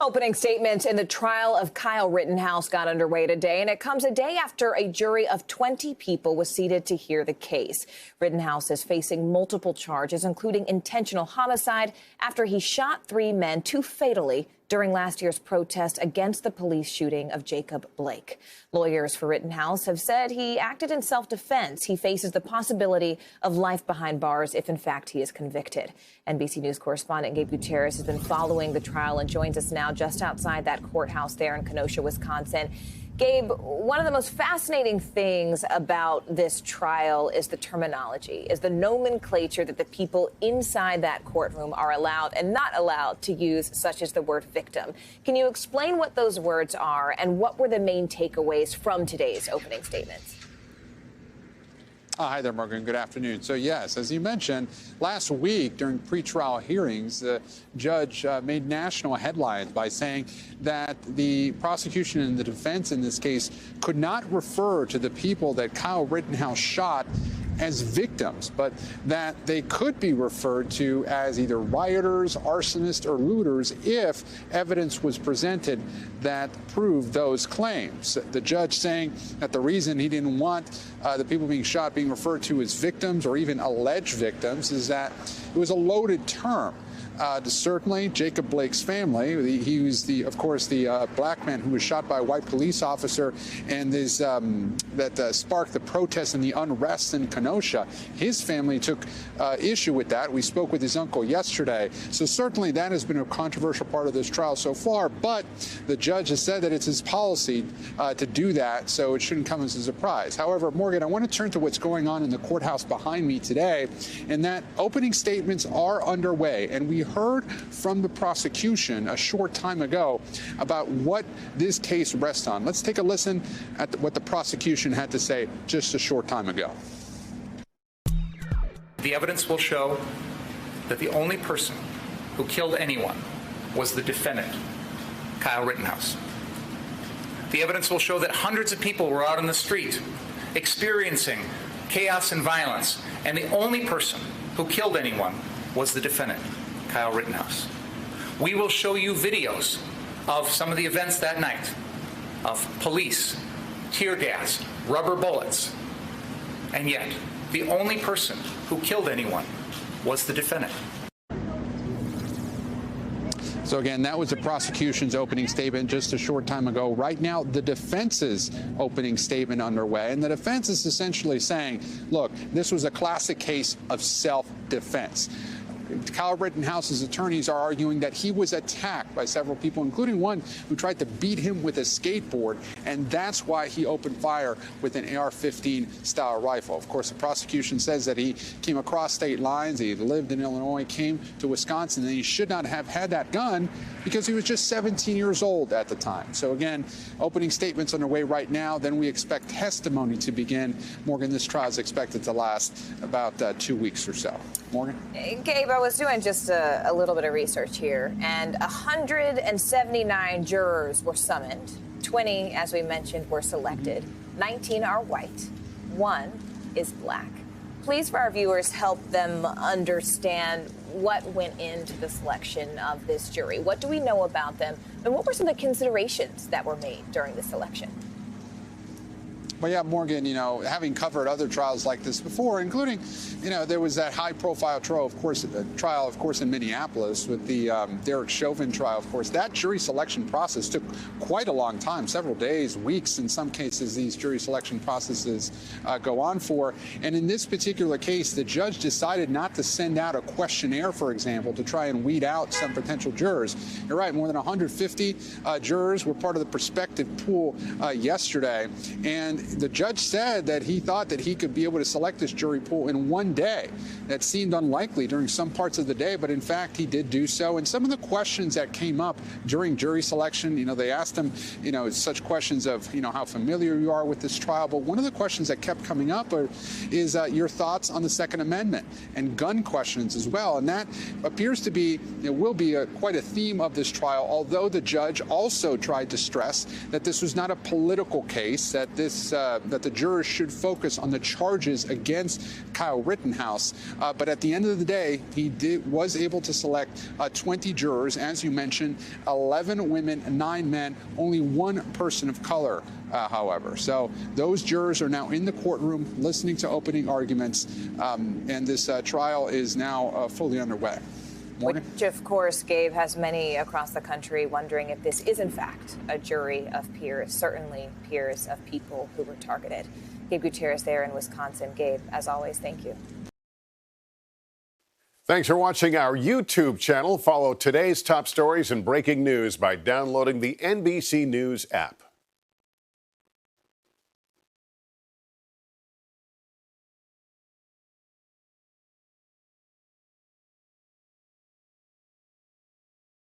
Opening statements in the trial of Kyle Rittenhouse got underway today, and it comes a day after a jury of 20 people was seated to hear the case. Rittenhouse is facing multiple charges, including intentional homicide after he shot 3 men, 2 fatally, during last year's protest against the police shooting of Jacob Blake. Lawyers for Rittenhouse have said he acted in self-defense. He faces the possibility of life behind bars if, in fact, he is convicted. NBC News correspondent Gabe Gutierrez has been following the trial and joins us now just outside that courthouse there in Kenosha, Wisconsin. Gabe, one of the most fascinating things about this trial is the terminology, is the nomenclature that the people inside that courtroom are allowed and not allowed to use, such as the word victim. Can you explain what those words are and what were the main takeaways from today's opening statements? Hi there, Morgan. Good afternoon. So, yes, as you mentioned, last week during pretrial hearings, the judge made national headlines by saying that the prosecution and the defense in this case could not refer to the people that Kyle Rittenhouse shot as victims, but that they could be referred to as either rioters, arsonists, or looters if evidence was presented that proved those claims. The judge saying that the reason he didn't want the people being shot being referred to as victims or even alleged victims is that it was a loaded term. Certainly, Jacob Blake's family. He was of course, the black man who was shot by a white police officer, and that sparked the protests and the unrest in Kenosha. His family took issue with that. We spoke with his uncle yesterday. So certainly, that has been a controversial part of this trial so far. But the judge has said that it's his policy to do that, so it shouldn't come as a surprise. However, Morgan, I want to turn to what's going on in the courthouse behind me today, and that opening statements are underway, and we heard from the prosecution a short time ago about what this case rests on. Let's take a listen at what the prosecution had to say just a short time ago. The evidence will show that the only person who killed anyone was the defendant, Kyle Rittenhouse. The evidence will show that hundreds of people were out on the street experiencing chaos and violence, and the only person who killed anyone was the defendant, Kyle Rittenhouse. We will show you videos of some of the events that night, of police, tear gas, rubber bullets, and yet the only person who killed anyone was the defendant. So again, that was the prosecution's opening statement just a short time ago. Right now, the defense's opening statement underway, and the defense is essentially saying, look, this was a classic case of self-defense. Kyle Rittenhouse's attorneys are arguing that he was attacked by several people, including one who tried to beat him with a skateboard, and that's why he opened fire with an AR-15 style rifle. Of course, the prosecution says that he came across state lines, he lived in Illinois, came to Wisconsin, and he should not have had that gun because he was just 17 years old at the time. So again, opening statements underway right now. Then we expect testimony to begin. Morgan, this trial is expected to last about 2 weeks or so. Morgan? Gabe, I was doing just a little bit of research here, and 179 jurors were summoned. 20, as we mentioned, were selected. 19 are white. 1 is black. Please, for our viewers, help them understand what went into the selection of this jury. What do we know about them, and what were some of the considerations that were made during the selection? Well, yeah, Morgan, having covered other trials like this before, including, there was that high-profile trial, of course, in Minneapolis with the Derek Chauvin trial, of course. That jury selection process took quite a long time, several days, weeks. In some cases, these jury selection processes go on for. And in this particular case, the judge decided not to send out a questionnaire, for example, to try and weed out some potential jurors. You're right, more than 150 jurors were part of the prospective pool yesterday. And the judge said that he thought that he could be able to select this jury pool in one day. That seemed unlikely during some parts of the day, but in fact, he did do so. And some of the questions that came up during jury selection, they asked him, such questions of, how familiar you are with this trial. But one of the questions that kept coming up is your thoughts on the Second Amendment and gun questions as well. And that appears to be, will be quite a theme of this trial, although the judge also tried to stress that this was not a political case, that this the jurors should focus on the charges against Kyle Rittenhouse. But at the end of the day, he was able to select 20 jurors, as you mentioned, 11 women, 9 men, only 1 person of color. However, so those jurors are now in the courtroom listening to opening arguments, and this trial is now fully underway. Morgan? Which, of course, Gabe, has many across the country wondering if this is, in fact, a jury of peers, certainly peers of people who were targeted. Gabe Gutierrez there in Wisconsin. Gabe, as always, thank you. Thanks for watching our YouTube channel. Follow today's top stories and breaking news by downloading the NBC News app.